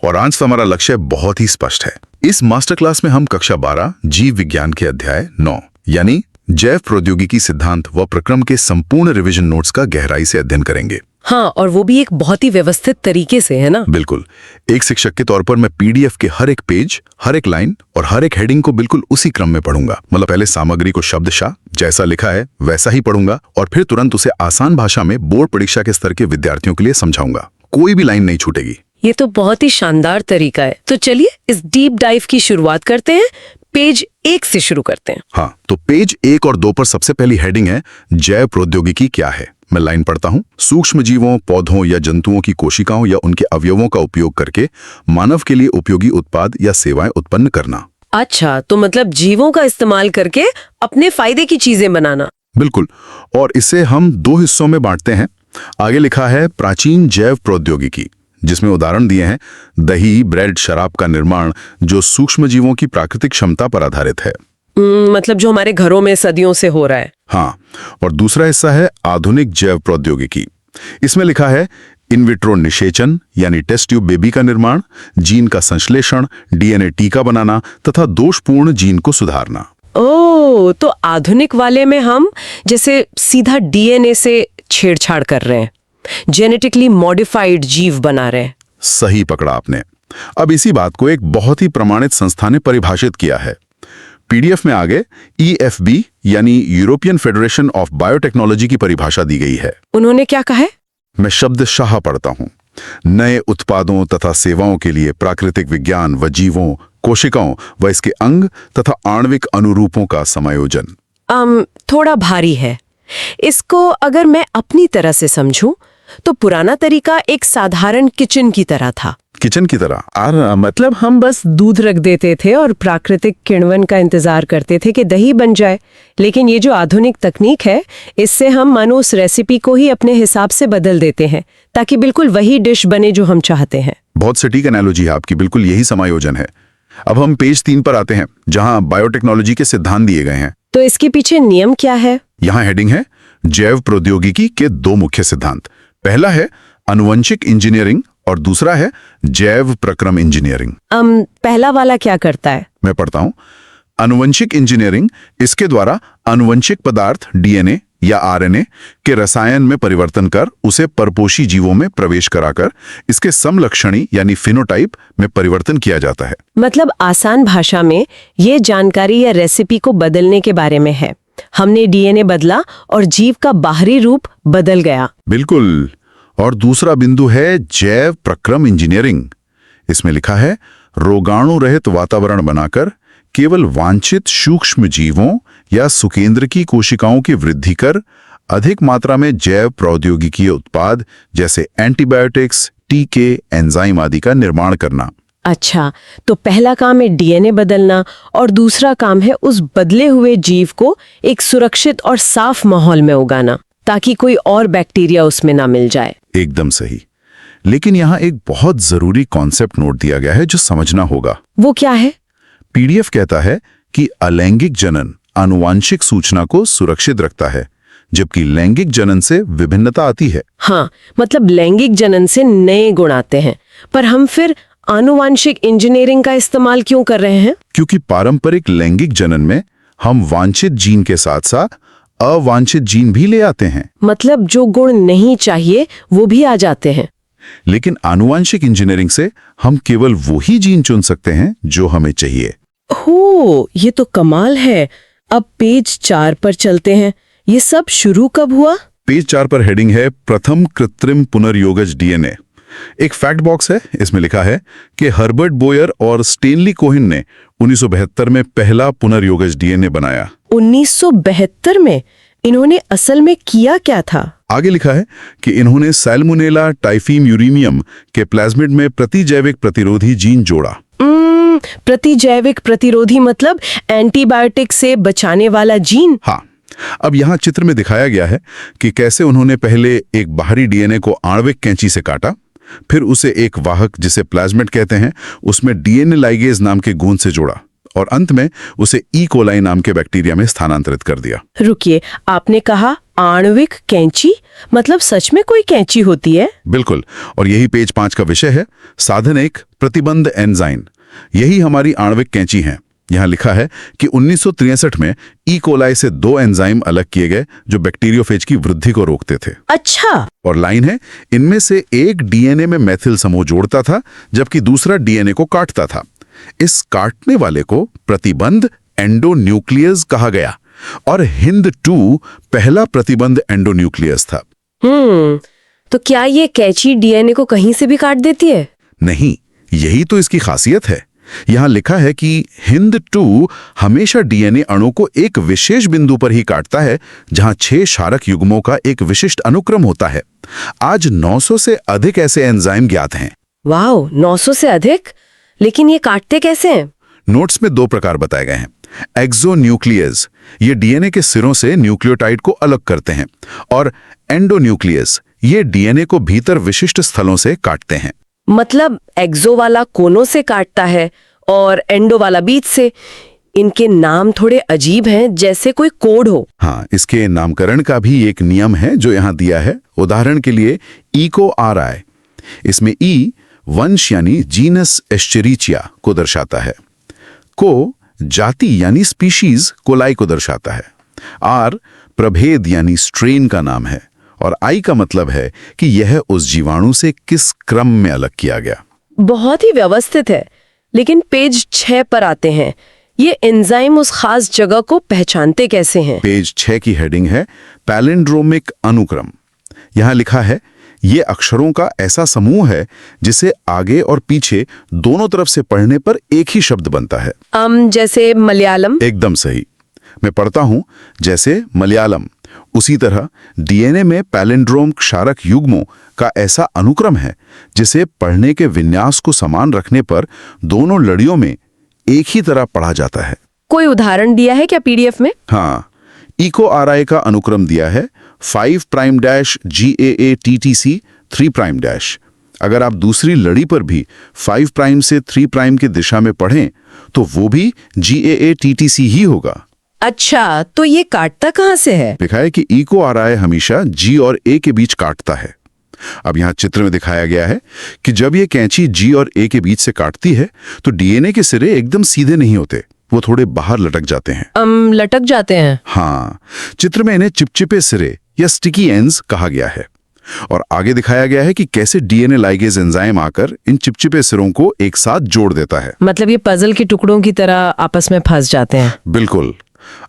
और आज हमारा लक्ष्य बहुत ही स्पष्ट है। इस मास्टर क्लास में हम कक्षा 12 जीव विज्ञान के अध्याय 9 यानी जैव प्रौद्योगिकी सिद्धांत व प्रक्रम के संपूर्ण रिवीजन नोट्स का गहराई से अध्ययन करेंगे। हाँ, और वो भी एक बहुत ही व्यवस्थित तरीके से, है ना? बिल्कुल। एक शिक्षक के तौर पर मैं पीडीएफ के हर एक पेज, हर एक लाइन और हर एक हेडिंग को बिल्कुल उसी क्रम में पढ़ूंगा। मतलब पहले सामग्री को शब्दशः जैसा लिखा है वैसा ही पढ़ूंगा और फिर तुरंत उसे आसान भाषा में बोर्ड परीक्षा के स्तर के विद्यार्थियों के लिए समझाऊंगा। कोई भी लाइन नहीं छूटेगी। ये तो बहुत ही शानदार तरीका है। तो चलिए इस डीप डाइव की शुरुआत करते हैं। पेज 1 से शुरू करते हैं। हाँ, तो पेज 1 और 2 पर सबसे पहली हेडिंग है जैव प्रौद्योगिकी क्या है। मैं लाइन पढ़ता हूँ। सूक्ष्म जीवों, पौधों या जंतुओं की कोशिकाओं या उनके अवयवों का उपयोग करके मानव के लिए उपयोगी उत्पाद या सेवाएं उत्पन्न करना। अच्छा, तो मतलब जीवों का इस्तेमाल करके अपने फायदे की चीजें बनाना। बिल्कुल। और इसे हम 2 हिस्सों में बांटते हैं। आगे लिखा है प्राचीन जैव प्रौद्योगिकी, जिसमें उदाहरण दिए हैं दही, ब्रेड, शराब का निर्माण जो सूक्ष्म जीवों की प्राकृतिक क्षमता पर आधारित है। मतलब जो हमारे घरों में सदियों से हो रहा है। हाँ, और दूसरा हिस्सा है आधुनिक जैव प्रौद्योगिकी। इसमें लिखा है इन विट्रो निषेचन यानी टेस्ट ट्यूब बेबी का निर्माण, जीन का संश्लेषण, डीएनए टीका बनाना तथा दोषपूर्ण जीन को सुधारना। ओह, तो आधुनिक वाले में हम जैसे सीधा डीएनए से छेड़छाड़ कर रहे हैं, जेनेटिकली मॉडिफाइड जीव बना रहे हैं। सही पकड़ा आपने। अब इसी बात को एक बहुत ही प्रमाणित संस्था ने परिभाषित किया है। पीडीएफ में आगे EFB यानी यूरोपियन फेडरेशन ऑफ बायोटेक्नोलॉजी की परिभाषा दी गई है। उन्होंने क्या कहा है? मैं शब्दशः पढ़ता हूँ। नए उत्पादों तथा सेवाओं के लिए प्राकृतिक विज्ञान व जीवों, कोशिकाओं व इसके अंग तथा आणविक अनुरूपों का समायोजन। थोड़ा भारी है। इसको अगर मैं अपनी तरह से समझूं तो पुराना तरीका एक साधारण किचन की तरह था। किचन की तरह? मतलब हम बस दूध रख देते थे और प्राकृतिक किण्वन का इंतजार करते थे कि दही बन जाए। लेकिन ये जो आधुनिक तकनीक है, इससे हम मानो उस रेसिपी को ही अपने हिसाब से बदल देते हैं ताकि बिल्कुल वही डिश बने जो हम चाहते हैं। बहुत सटीक एनालॉजी है आपकी, बिल्कुल यही समायोजन है। अब हम पेज 3 पर आते हैं जहां बायोटेक्नोलॉजी के सिद्धांत दिए गए हैं। तो इसके पीछे नियम क्या है? यहाँ हेडिंग है जैव प्रौद्योगिकी के 2 मुख्य सिद्धांत। पहला है आनुवंशिक इंजीनियरिंग और दूसरा है जैव प्रक्रम इंजीनियरिंग। पहला वाला क्या करता है? मैं पढ़ता हूँ। आनुवंशिक इंजीनियरिंग, इसके द्वारा आनुवंशिक पदार्थ डीएनए या आरएनए के रसायन में परिवर्तन कर उसे परपोषी जीवों में प्रवेश कराकर इसके समलक्षणी यानी फिनोटाइप में परिवर्तन किया जाता है। मतलब आसान भाषा में ये जानकारी या रेसिपी को बदलने के बारे में है। हमने डीएनए बदला और जीव का बाहरी रूप बदल गया। बिल्कुल। और दूसरा बिंदु है जैव प्रक्रम इंजीनियरिंग। इसमें लिखा है रोगाणु रहित वातावरण बनाकर केवल वांछित सूक्ष्म जीवों या सुकेंद्रकी कोशिकाओं की वृद्धि कर अधिक मात्रा में जैव प्रौद्योगिकीय उत्पाद जैसे एंटीबायोटिक्स, टीके, एंजाइम आदि का निर्माण करना। अच्छा, तो पहला काम है डीएनए बदलना और दूसरा काम है उस बदले हुए जीव को एक सुरक्षित और साफ माहौल में उगाना ताकि कोई और बैक्टीरिया उसमें ना मिल जाए। एकदम सही। लेकिन यहाँ एक बहुत जरूरी कॉन्सेप्ट नोट दिया गया है जो समझना होगा। वो क्या है? पीडीएफ कहता है कि अलैंगिक जनन आनुवांशिक सूचना को सुरक्षित रखता है, जबकि लैंगिक जनन से विभिन्नता आती है। हाँ, मतलब लैंगिक जनन से नए गुण आते हैं, पर हम फिर आनुवांशिक इंजीनियरिंग का इस्तेमाल क्यों कर रहे हैं? क्योंकि पारंपरिक लैंगिक जनन में हम वांछित जीन के साथ साथ अवांछित जीन भी ले आते हैं। मतलब जो गुण नहीं चाहिए वो भी आ जाते हैं। लेकिन आनुवांशिक इंजीनियरिंग से हम केवल वही जीन चुन सकते हैं जो हमें चाहिए। हो, ये तो कमाल है। अब पेज 4 पर चलते हैं। ये सब शुरू कब हुआ? पेज 4 पर हेडिंग है प्रथम कृत्रिम पुनर्योगज डीएनए। एक फैक्ट बॉक्स है। इसमें लिखा है कि हर्बर्ट बोयर और स्टेनली कोहिन ने 1972 में पहला पुनर्योगज डीएनए बनाया। 1972 में? इन्होंने असल में किया क्या था? आगे लिखा है कि इन्होंने सैल्मोनेला टाइफीम यूरेनियम के प्लाज्मिड में प्रतिजैविक प्रतिरोधी जीन जोड़ा। प्रतिजैविक प्रतिरोधी मतलब एंटीबायोटिक से बचाने वाला जीन? हाँ। अब यहाँ चित्र में दिखाया गया है कि कैसे उन्होंने पहले एक बाहरी डीएनए को आणविक कैंची से काटा, फिर उसे एक वाहक जिसे प्लाज्मिड कहते हैं उसमें डीएनए लाइगेज नाम के गोंद से जोड़ा और अंत में उसे ई कोलाई नाम के बैक्टीरिया में स्थानांतरित कर दिया। रुकिए, आपने कहा आणविक कैंची, मतलब सच में कोई कैंची होती है? बिल्कुल, और यही पेज 5 का विषय है, साधन 1, प्रतिबंध एंजाइम। यही हमारी आणविक कैंची है। यहाँ लिखा है कि 1963 में ई कोलाई से 2 एंजाइम अलग किए गए जो बैक्टीरियोफेज की वृद्धि को रोकते थे। अच्छा। और लाइन है, इनमें से एक डीएनए में मैथिल समूह जोड़ता था जबकि दूसरा डीएनए को काटता था। इस काटने वाले को प्रतिबंध एंडोन्यूक्लियस कहा गया और हिंद 2 पहला प्रतिबंध एंडोन्यूक्लियस था। तो क्या ये कैंची डीएनए को कहीं से भी काट देती है? नहीं, यही तो इसकी खासियत है। यहाँ लिखा है कि हिंद 2 हमेशा डीएनए अणु को एक विशेष बिंदु पर ही काटता है जहां 6 क्षारक युग्मों का एक विशिष्ट अनुक्रम होता है। आज 900 से अधिक ऐसे एंजाइम ज्ञात हैं। वाओ, 900 से अधिक? लेकिन ये काटते कैसे हैं? नोट्स में 2 प्रकार बताए गए हैं। एक्सोन्यूक्लियस, ये डीएनए के सिरों से न्यूक्लियोटाइड को अलग करते हैं, और एंडोन्यूक्लियस, ये डीएनए को भीतर विशिष्ट स्थलों से काटते हैं। मतलब एक्सो वाला कोनों से काटता है और एंडो वाला बीच से। इनके नाम थोड़े अजीब हैं, जैसे कोई कोड हो। हाँ, इसके नामकरण का भी एक नियम है जो यहाँ दिया है। उदाहरण के लिए EcoRI, इसमें ई वंश यानी जीनस एस्चेरिचिया को दर्शाता है, को जाति यानी स्पीशीज कोलाई को दर्शाता है, आर प्रभेद यानी स्ट्रेन का नाम है, और आई का मतलब है कि यह उस जीवाणु से किस क्रम में अलग किया गया। बहुत ही व्यवस्थित है। लेकिन पेज 6 पर आते हैं। ये एंजाइम उस खास जगह को पहचानते कैसे हैं? पेज 6 की हेडिंग है पैलिंड्रोमिक अनुक्रम। यहाँ लिखा है, ये अक्षरों का ऐसा समूह है जिसे आगे और पीछे दोनों तरफ से पढ़ने पर एक ही शब्द बनता है। जैसे मलयालम? एकदम सही। मैं पढ़ता हूं, जैसे मलयालम। उसी तरह डीएनए में पैलिंड्रोम क्षारक युग्मों का ऐसा अनुक्रम है जिसे पढ़ने के विन्यास को समान रखने पर दोनों लड़ियों में एक ही तरह पढ़ा जाता है। कोई उदाहरण दिया है क्या पीडीएफ में? हाँ, EcoRI का अनुक्रम दिया है 5'GAATTC 3'। अगर आप दूसरी लड़ी पर भी 5' से 3' की दिशा में पढ़ें तो वो भी GAATTC ही होगा। अच्छा, तो ये काटता कहाँ से है? लिखा है कि EcoRI हमेशा G और A के बीच काटता है। अब यहाँ चित्र में दिखाया गया है कि जब ये कैंची G और A के बीच से काटती है तो डीएनए के सिरे एकदम सीधे नहीं होते, वो थोड़े बाहर लटक जाते हैं। लटक जाते हैं? हाँ, चित्र में इन्हें चिपचिपे सिरे या स्टिकी एंड्स कहा गया है। और आगे दिखाया गया है कि कैसे डीएनए लाइगेज एंजाइम आकर इन चिपचिपे सिरों को एक साथ जोड़ देता है। मतलब ये पजल के टुकड़ों की तरह आपस में फंस जाते हैं। बिल्कुल।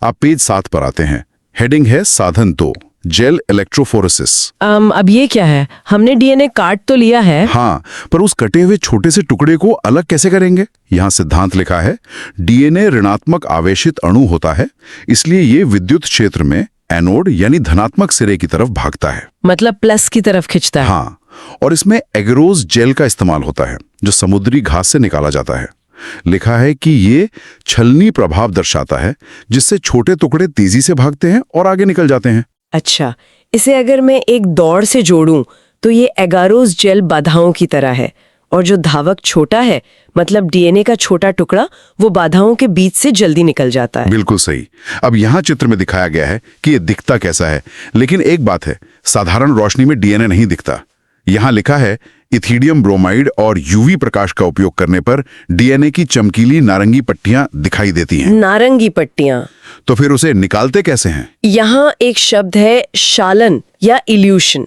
आप पेज 7 पर आते हैं। हेडिंग है साधन 2, जेल इलेक्ट्रोफोरेसिस। अब ये क्या है? हमने डीएनए काट तो लिया है। हाँ, पर उस कटे हुए छोटे से टुकड़े को अलग कैसे करेंगे? यहाँ सिद्धांत लिखा है, डीएनए ऋणात्मक आवेशित अणु होता है, इसलिए ये विद्युत क्षेत्र में एनोड यानी धनात्मक सिरे की तरफ भागता है। मतलब प्लस की तरफ खिंचता है। हाँ, और इसमें एगरोज जेल का इस्तेमाल होता है जो समुद्री घास से निकाला जाता है। लिखा है कि ये छलनी प्रभाव दर्शाता है जिससे छोटे टुकड़े तेजी से भागते हैं और आगे निकल जाते हैं। अच्छा, इसे अगर मैं एक दौड़ से जोड़ूं तो ये एगारोज जेल बाधाओं की तरह है, और जो धावक छोटा है, मतलब डीएनए का छोटा टुकड़ा, वो बाधाओं के बीच से जल्दी निकल जाता है। बिल्कुल सही। अब यहाँ चित्र में दिखाया गया है कि ये दिखता कैसा है, लेकिन एक बात है, साधारण रोशनी में डीएनए नहीं दिखता। यहाँ लिखा है, इथिडियम ब्रोमाइड और यूवी प्रकाश का उपयोग करने पर डीएनए की चमकीली नारंगी पट्टियां दिखाई देती हैं। नारंगी पट्टियां? तो फिर उसे निकालते कैसे हैं? यहाँ एक शब्द है शालन या इल्यूशन।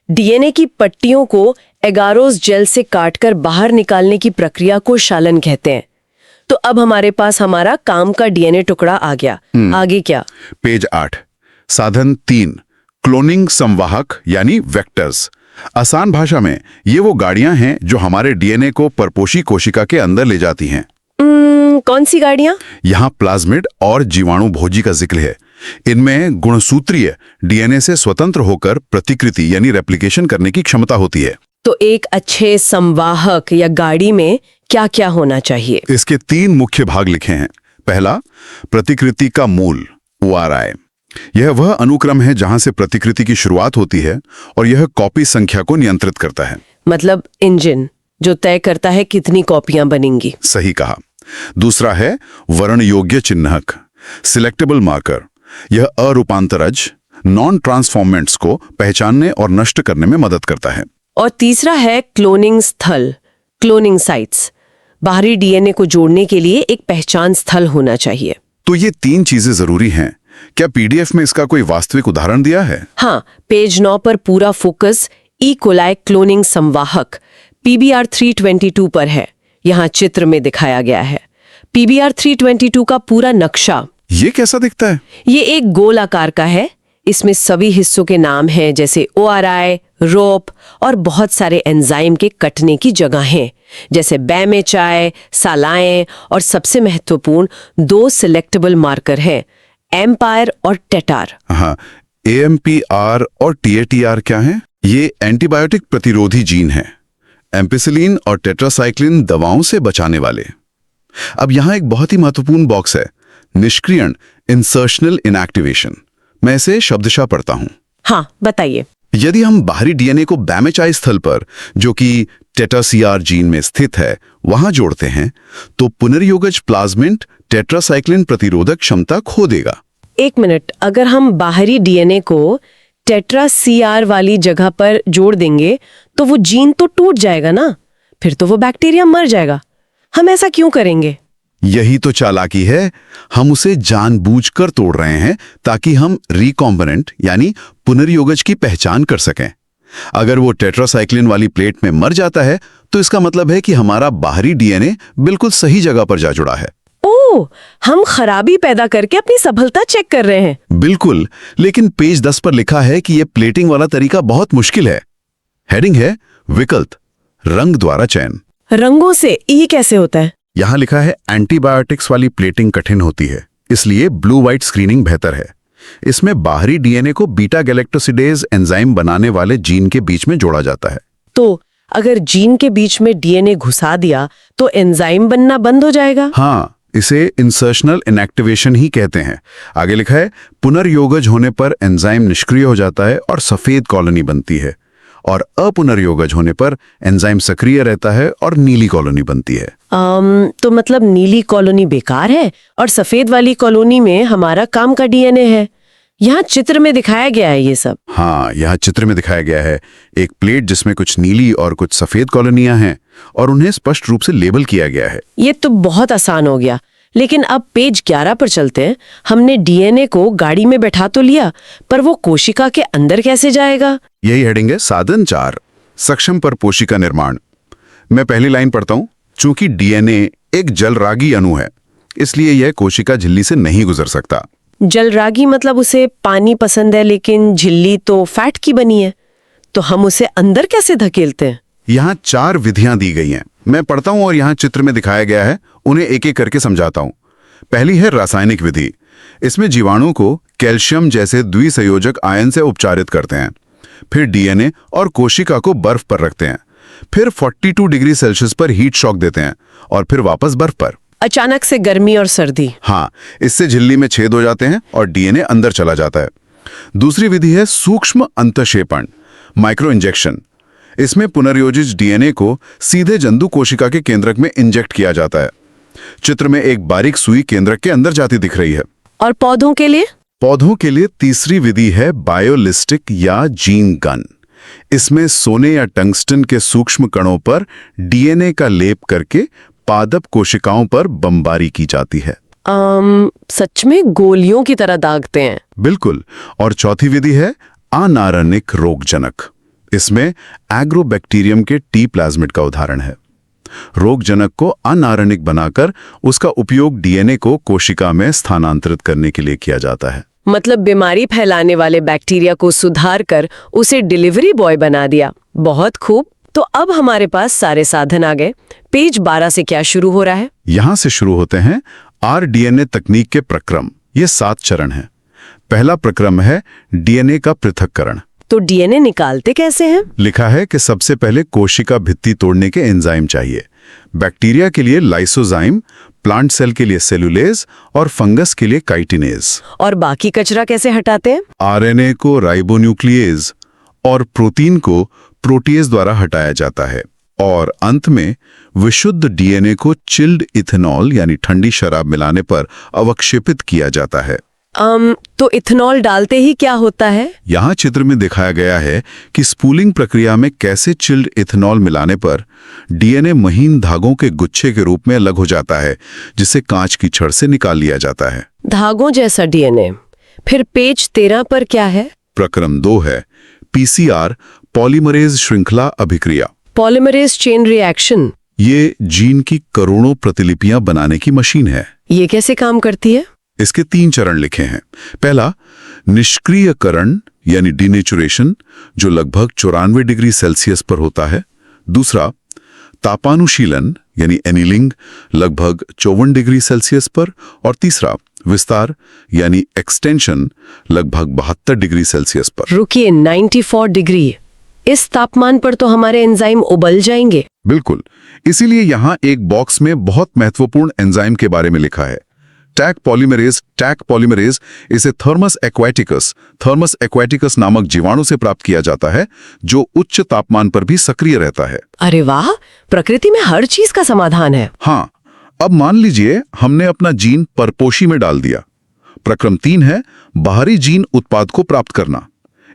डीएनए की पट्टियों को एगारोज जेल से काटकर बाहर निकालने की प्रक्रिया को शालन कहते हैं। तो अब हमारे पास हमारा काम का डीएनए टुकड़ा आ गया। आगे क्या? पेज 8, साधन 3, क्लोनिंग संवाहक यानी वेक्टर्स। आसान भाषा में ये वो गाड़ियां हैं जो हमारे डीएनए को परपोषी कोशिका के अंदर ले जाती हैं। कौन सी गाड़ियां? यहाँ प्लाज्मिड और जीवाणु भोजी का जिक्र है। इनमें गुणसूत्रीय डीएनए से स्वतंत्र होकर प्रतिकृति यानी रेप्लिकेशन करने की क्षमता होती है। तो एक अच्छे संवाहक या गाड़ी में क्या क्या होना चाहिए? इसके 3 मुख्य भाग लिखे हैं। पहला, प्रतिकृति का मूल ORI। यह वह अनुक्रम है जहां से प्रतिकृति की शुरुआत होती है और यह कॉपी संख्या को नियंत्रित करता है। मतलब इंजन जो तय करता है कितनी कॉपियां बनेंगी। सही कहा। दूसरा है वर्ण योग्य चिन्हक, सिलेक्टेबल मार्कर। यह अरूपांतरज नॉन ट्रांसफॉर्मेंट्स को पहचानने और नष्ट करने में मदद करता है। और तीसरा है क्लोनिंग स्थल, क्लोनिंग साइट्स। बाहरी डीएनए को जोड़ने के लिए एक पहचान स्थल होना चाहिए। तो ये 3 चीजें जरूरी हैं। क्या पीडीएफ में इसका कोई वास्तविक उदाहरण दिया है? हाँ, पेज 9 पर पूरा फोकस ई कोलाई क्लोनिंग संवाहक PBR 322 पर है। यहाँ चित्र में दिखाया गया है PBR 322 का पूरा नक्शा। ये कैसा दिखता है? ये एक गोल आकार का है। इसमें सभी हिस्सों के नाम हैं, जैसे ORI, रोप और बहुत एंजाइम एंजाइम के कटने की जगहें, जैसे बैमेचाई, सालाएं, और सबसे महत्वपूर्ण 2 सिलेक्टेबल मार्कर हैं, एम्पायर और टेटार। हाँ, AMPR और TATR क्या है? ये एंटीबायोटिक प्रतिरोधी जीन है। एम्पिसिलिन और टेट्रासाइक्लिन दवाओं से बचाने वाले। अब यहाँ एक बहुत ही महत्वपूर्ण बॉक्स है, निष्क्रियण, इंसर्शनल इनएक्टिवेशन। मैं इसे शब्दशः पढ़ता हूँ। हाँ, बताइए। यदि हम बाहरी डीएनए को बैमेचाई स्थल पर, जो कि टेटासीआर जीन में स्थित है, वहां जोड़ते हैं, तो पुनर्योगज प्लाज्मिड टेट्रासाइक्लिन प्रतिरोधक क्षमता खो देगा। 1 मिनट, अगर हम बाहरी डीएनए को टेट्रासीआर वाली जगह पर जोड़ देंगे तो वो जीन तो टूट जाएगा ना, फिर तो वो बैक्टीरिया मर जाएगा। हम ऐसा क्यों करेंगे? यही तो चालाकी है। हम उसे जानबूझकर तोड़ रहे हैं ताकि हम रिकॉम्बिनेंट यानी पुनर्योगज की पहचान कर सकें। अगर वो टेट्रासाइक्लिन वाली प्लेट में मर जाता है तो इसका मतलब है कि हमारा बाहरी डीएनए बिल्कुल सही जगह पर जा जुड़ा है। ओह, हम खराबी पैदा करके अपनी सफलता चेक कर रहे हैं। बिल्कुल, लेकिन पेज 10 पर लिखा है कि यह प्लेटिंग वाला तरीका बहुत मुश्किल है। हेडिंग है विकल्प, रंग द्वारा चयन। रंगों से ये कैसे होता है? यहाँ लिखा है एंटीबायोटिक्स वाली प्लेटिंग कठिन होती है, इसलिए ब्लू व्हाइट स्क्रीनिंग बेहतर है। इसमें बाहरी डीएनए को बीटा गैलेक्टोसिडेज एंजाइम बनाने वाले जीन के बीच में जोड़ा जाता है। तो अगर जीन के बीच में डीएनए घुसा दिया तो एंजाइम बनना बंद हो जाएगा? हाँ, इसे इंसर्शनल इनएक्टिवेशन ही कहते हैं। आगे लिखा है पुनर्योगज होने पर एंजाइम निष्क्रिय हो जाता है और सफेद कॉलोनी बनती है, और अपुनर्योगज होने पर एंजाइम सक्रिय रहता है और नीली कॉलोनी बनती है। तो मतलब नीली कॉलोनी बेकार है और सफेद वाली कॉलोनी में हमारा काम का डीएनए है। यहाँ चित्र में दिखाया गया है ये सब। हाँ, यहाँ चित्र में दिखाया गया है एक प्लेट जिसमें कुछ नीली और कुछ सफेद कॉलोनियां हैं और उन्हें स्पष्ट रूप से लेबल किया गया है। ये तो बहुत आसान हो गया। लेकिन अब पेज 11 पर चलते हैं। हमने डीएनए को गाड़ी में बैठा तो लिया, पर वो कोशिका के अंदर कैसे जाएगा? यही हेडिंग है साधन 4, सक्षम पर कोशिका निर्माण। मैं पहली लाइन पढ़ता हूँ। चूंकि डीएनए एक जलरागी अणु है, इसलिए यह कोशिका झिल्ली से नहीं गुजर सकता। जलरागी मतलब उसे पानी पसंद है, लेकिन झिल्ली तो फैट की बनी है, तो हम उसे अंदर कैसे धकेलते हैं? यहाँ 4 विधियां दी गई हैं। मैं पढ़ता हूं और यहाँ चित्र में दिखाया गया है, उन्हें एक एक करके समझाता हूं। पहली है रासायनिक विधि। इसमें जीवाणु को कैल्शियम जैसे द्विसंयोजक आयन से उपचारित करते हैं, फिर डीएनए और कोशिका को बर्फ पर रखते हैं, फिर 42 डिग्री सेल्सियस पर हीट शॉक देते हैं और फिर वापस बर्फ पर। अचानक से गर्मी और सर्दी। हाँ, इससे झिल्ली में छेद हो जाते हैं और डीएनए अंदर चला जाता है। दूसरी विधि है सूक्ष्म अंतःक्षेपण, माइक्रो इंजेक्शन। इसमें पुनर्योजित डीएनए को सीधे जंतु कोशिका के केंद्रक में इंजेक्ट किया जाता है। चित्र में एक बारीक सुई केंद्रक के अंदर जाती दिख रही है। और पौधों के लिए? पौधों के लिए तीसरी विधि है बायोलिस्टिक या जीन गन। इसमें सोने या टंगस्टन के सूक्ष्म कणों पर डीएनए का लेप करके पादप कोशिकाओं पर बमबारी की जाती है। सच में गोलियों की तरह दागते हैं? बिल्कुल। और चौथी विधि है अनारणिक रोगजनक। इसमें एग्रोबैक्टीरियम के टी प्लाज्मिड का उदाहरण है। रोगजनक को अनारणिक बनाकर उसका उपयोग डीएनए को कोशिका में स्थानांतरित करने के लिए किया जाता है। मतलब बीमारी फैलाने वाले बैक्टीरिया को सुधार कर उसे डिलीवरी बॉय बना दिया। बहुत खूब। तो अब हमारे पास सारे साधन आ गए। पेज 12 से क्या शुरू हो रहा है? यहां से शुरू होते हैं आरडीएनए तकनीक के प्रक्रम। ये 7 चरण हैं। पहला प्रक्रम है डीएनए का पृथक्करण। तो डीएनए निकालते कैसे हैं? लिखा है कि सबसे पहले कोशिका भित्ति तोड़ने के एंजाइम चाहिए। बैक्टीरिया के लिए लाइसोजाइम, प्लांट सेल के लिए सेलुलेज और फंगस के लिए काइटिनेज। और बाकी कचरा कैसे हटाते हैं? आरएनए को राइबोन्यूक्लियेज और प्रोटीन को प्रोटीएज द्वारा हटाया जाता है। और अंत में विशुद्ध डीएनए को चिल्ड इथेनॉल यानी ठंडी शराब मिलाने पर अवक्षेपित किया जाता है। तो इथेनॉल डालते ही क्या होता है? यहाँ चित्र में दिखाया गया है कि स्पूलिंग प्रक्रिया में कैसे चिल्ड इथेनॉल मिलाने पर डीएनए महीन धागों के गुच्छे के रूप में अलग हो जाता है, जिसे कांच की छड़ से निकाल लिया जाता है। धागों जैसा डीएनए। फिर पेज 13 पर क्या है? प्रक्रम 2 है पीसीआर, पॉलीमरेज श्रृंखला अभिक्रिया। Polymerase chain reaction. ये जीन की करोड़ों प्रतिलिपियां बनाने की मशीन है। ये कैसे काम करती है? इसके 3 चरण लिखे हैं। पहला, निष्क्रियकरण यानी डिनेचुरेशन, जो लगभग 94 डिग्री सेल्सियस पर होता है। दूसरा, तापानुशीलन यानी एनीलिंग, लगभग 54 डिग्री सेल्सियस पर। और तीसरा, विस्तार यानी एक्सटेंशन, लगभग 72 डिग्री सेल्सियस पर। रुकिए, 94 डिग्री। इस तापमान पर तो हमारे एंजाइम उबल जाएंगे। बिल्कुल, इसीलिए यहाँ एक बॉक्स में बहुत महत्वपूर्ण एंजाइम के बारे में लिखा है, टैक पॉलीमरेज। इसे थर्मस एक्वाटिकस नामक जीवाणु से प्राप्त किया जाता है, जो उच्च तापमान पर भी सक्रिय रहता है। अरे वाह, प्रकृति में हर चीज का समाधान है। हाँ, अब मान लीजिए हमने अपना जीन परपोषी में डाल दिया। प्रक्रम 3 है बाहरी जीन उत्पाद को प्राप्त करना।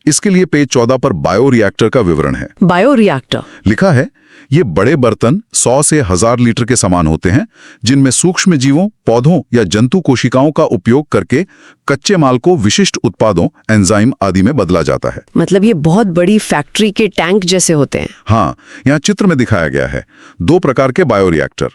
इसके लिए पेज 14 पर बायोरिएक्टर का विवरण है। बायोरिएक्टर लिखा है, ये बड़े बर्तन 100 से 1000 लीटर के समान होते हैं, जिनमें सूक्ष्म जीवों, पौधों या जंतु कोशिकाओं का उपयोग करके कच्चे माल को विशिष्ट उत्पादों, एंजाइम आदि में बदला जाता है। मतलब ये बहुत बड़ी फैक्ट्री के टैंक जैसे होते हैं। हाँ, यहाँ चित्र में दिखाया गया है 2 प्रकार के बायोरिएक्टर।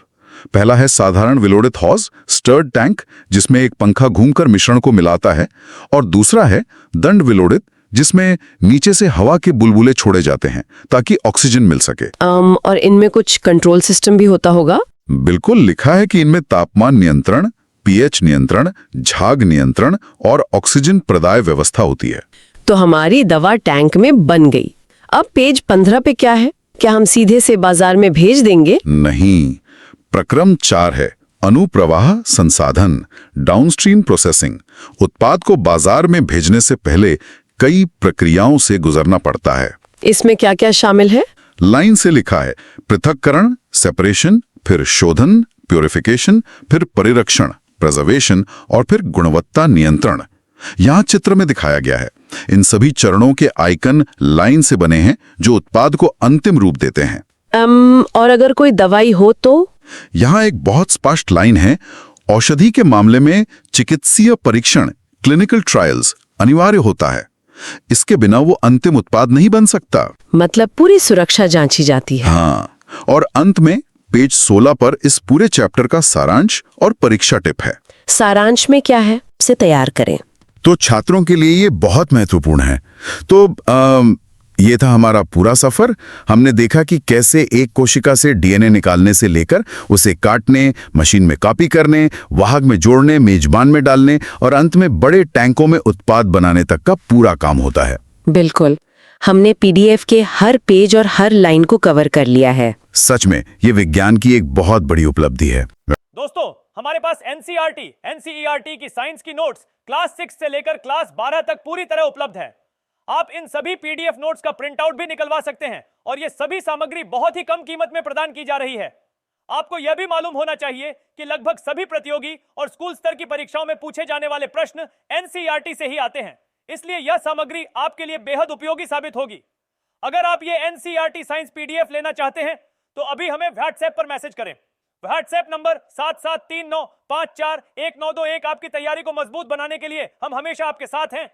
पहला है साधारण विलोड़ित हौज स्टर्ड टैंक, जिसमें एक पंखा घूमकर मिश्रण को मिलाता है। और दूसरा है दंड विलोड़ित, जिसमें नीचे से हवा के बुलबुले छोड़े जाते हैं ताकि ऑक्सीजन मिल सके। और इनमें कुछ कंट्रोल सिस्टम भी होता होगा? बिल्कुल, लिखा है कि इनमें तापमान नियंत्रण, पीएच नियंत्रण, झाग नियंत्रण और ऑक्सीजन प्रदाय व्यवस्था होती है। तो हमारी दवा टैंक में बन गई। अब पेज 15 पे क्या है? क्या हम सीधे से बाजार में भेज देंगे? नहीं, प्रक्रम 4 है अनुप्रवाह संसाधन, डाउनस्ट्रीम प्रोसेसिंग। उत्पाद को बाजार में भेजने से पहले कई प्रक्रियाओं से गुजरना पड़ता है। इसमें क्या क्या शामिल है? लाइन से लिखा है पृथक्करण सेपरेशन, फिर शोधन प्योरिफिकेशन, फिर परिरक्षण प्रिजर्वेशन और फिर गुणवत्ता नियंत्रण। यहाँ चित्र में दिखाया गया है। इन सभी चरणों के आइकन लाइन से बने हैं, जो उत्पाद को अंतिम रूप देते हैं। और अगर कोई दवाई हो तो? यहाँ एक बहुत स्पष्ट लाइन है, औषधि के मामले में चिकित्सीय परीक्षण क्लिनिकल ट्रायल्स अनिवार्य होता है। इसके बिना वो अंतिम उत्पाद नहीं बन सकता। मतलब पूरी सुरक्षा जांची जाती है। हाँ, और अंत में पेज 16 पर इस पूरे चैप्टर का सारांश और परीक्षा टिप है। सारांश में क्या है? से तैयार करें। तो छात्रों के लिए ये बहुत महत्वपूर्ण है। तो ये था हमारा पूरा सफर। हमने देखा कि कैसे एक कोशिका से डीएनए निकालने से लेकर उसे काटने, मशीन में कॉपी करने, वाहक में जोड़ने, मेजबान में डालने और अंत में बड़े टैंकों में उत्पाद बनाने तक का पूरा काम होता है। बिल्कुल, हमने पीडीएफ के हर पेज और हर लाइन को कवर कर लिया है। सच में ये विज्ञान की एक बहुत बड़ी उपलब्धि है। दोस्तों, हमारे पास एनसीईआरटी की साइंस की नोट्स क्लास 6 से लेकर क्लास 12 तक पूरी तरह उपलब्ध है। आप इन सभी पीडीएफ नोट्स का प्रिंट आउट भी निकलवा सकते हैं और ये सभी सामग्री बहुत ही कम कीमत में प्रदान की जा रही है। आपको यह भी मालूम होना चाहिए कि लगभग सभी प्रतियोगी और स्कूल स्तर की परीक्षाओं में पूछे जाने वाले प्रश्न एनसीईआरटी से ही आते हैं, इसलिए यह सामग्री आपके लिए बेहद उपयोगी साबित होगी। अगर आप ये एनसीईआरटी साइंस पीडीएफ लेना चाहते हैं तो अभी हमें व्हाट्सएप पर मैसेज करें। व्हाट्सएप नंबर 7739541921 आपकी तैयारी को मजबूत बनाने के लिए हम हमेशा आपके साथ हैं।